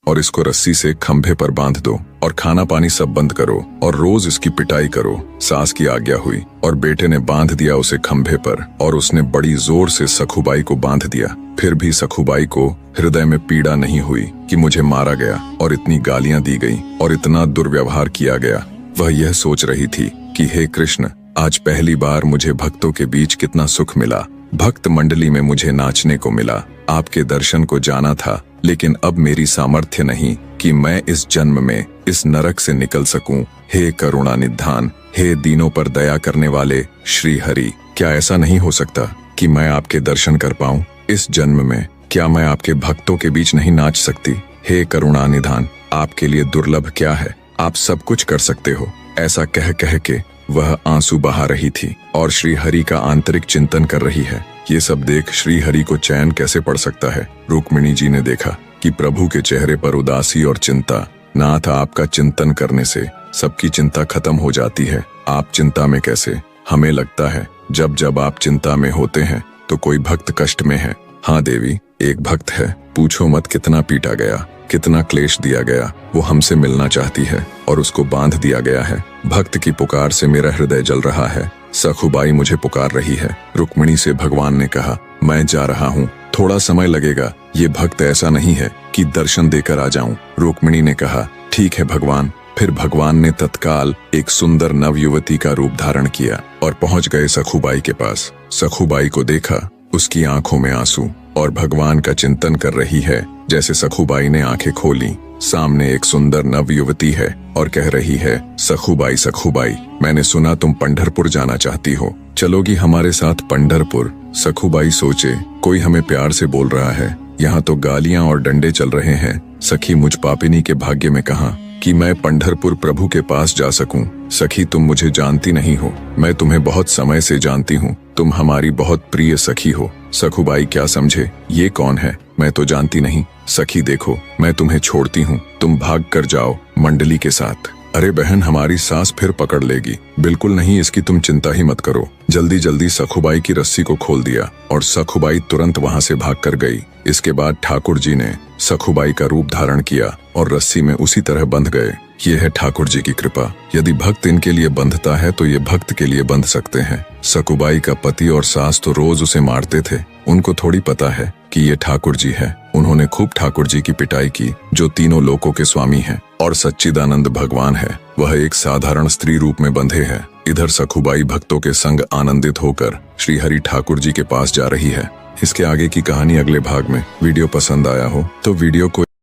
और इसको रस्सी से खंभे पर बांध दो और खाना पानी सब बंद करो और रोज इसकी पिटाई करो। सास की आज्ञा हुई और बेटे ने बांध दिया उसे खंभे पर और उसने बड़ी जोर से सखुबाई को बांध दिया। फिर भी सखुबाई को हृदय में पीड़ा नहीं हुई कि मुझे मारा गया और इतनी गालियां दी गई और इतना दुर्व्यवहार किया गया। वह यह सोच रही थी कि हे कृष्ण, आज पहली बार मुझे भक्तों के बीच कितना सुख मिला। भक्त मंडली में मुझे नाचने को मिला। आपके दर्शन को जाना था, लेकिन अब मेरी सामर्थ्य नहीं कि मैं इस जन्म में इस नरक से निकल सकूं। हे करुणा निधान, हे दीनों पर दया करने वाले श्री हरि, क्या ऐसा नहीं हो सकता कि मैं आपके दर्शन कर पाऊं इस जन्म में? क्या मैं आपके भक्तों के बीच नहीं नाच सकती? हे करुणा निधान, आपके लिए दुर्लभ क्या है? आप सब कुछ कर सकते हो। ऐसा कह कह के वह आंसू बहा रही थी और श्री हरि का आंतरिक चिंतन कर रही है। ये सब देख श्री हरि को चैन कैसे पड़ सकता है। रुक्मिणी जी ने देखा कि प्रभु के चेहरे पर उदासी और चिंता। नाथ, आपका चिंतन करने से सबकी चिंता खत्म हो जाती है। आप चिंता में कैसे? हमें लगता है जब जब आप चिंता में होते हैं तो कोई भक्त कष्ट में है। हाँ देवी, एक भक्त है, पूछो मत कितना पीटा गया, कितना क्लेश दिया गया। वो हमसे मिलना चाहती है और उसको बांध दिया गया है। भक्त की पुकार से मेरा हृदय जल रहा है। सखुबाई मुझे पुकार रही है। रुक्मिणी से भगवान ने कहा, मैं जा रहा हूँ, थोड़ा समय लगेगा। ये भक्त ऐसा नहीं है कि दर्शन देकर आ जाऊं। रुक्मिणी ने कहा, ठीक है भगवान। फिर भगवान ने तत्काल एक सुंदर नवयुवती का रूप धारण किया और पहुंच गए सखुबाई के पास। सखुबाई को देखा, उसकी आंखों में आंसू और भगवान का चिंतन कर रही है। जैसे सखुबाई ने आंखें खोली, सामने एक सुंदर नवयुवती है और कह रही है, सखुबाई सखुबाई, मैंने सुना तुम पंढरपुर जाना चाहती हो, चलोगी हमारे साथ पंढरपुर? सखुबाई सोचे, कोई हमें प्यार से बोल रहा है, यहाँ तो गालियां और डंडे चल रहे हैं। सखी, मुझ पापिनी के भाग्य में कहाँ कि मैं पंढरपुर प्रभु के पास जा सकूं। सखी, तुम मुझे जानती नहीं हो, मैं तुम्हें बहुत समय से जानती हूँ। तुम हमारी बहुत प्रिय सखी हो। सखुबाई क्या समझे, ये कौन है? मैं तो जानती नहीं। सखी देखो, मैं तुम्हें छोड़ती हूँ, तुम भाग कर जाओ मंडली के साथ। अरे बहन, हमारी सांस फिर पकड़ लेगी। बिल्कुल नहीं, इसकी तुम चिंता ही मत करो। जल्दी जल्दी सखुबाई की रस्सी को खोल दिया और सखुबाई तुरंत वहां से भाग कर गई। इसके बाद ठाकुर जी ने सखुबाई का रूप धारण किया और रस्सी में उसी तरह बंध गए। ये है ठाकुर जी की कृपा। यदि भक्त इनके लिए बंधता है तो ये भक्त के लिए बंध सकते हैं। सखुबाई का पति और सास तो रोज उसे मारते थे। उनको थोड़ी पता है कि ये ठाकुर जी है। उन्होंने खूब ठाकुर जी की पिटाई की, जो तीनों लोकों के स्वामी हैं और सच्चिदानंद भगवान है। वह एक साधारण स्त्री रूप में बंधे हैं। इधर सखुबाई भक्तों के संग आनंदित होकर श्री हरि ठाकुर जी के पास जा रही है। इसके आगे की कहानी अगले भाग में। वीडियो पसंद आया हो तो वीडियो को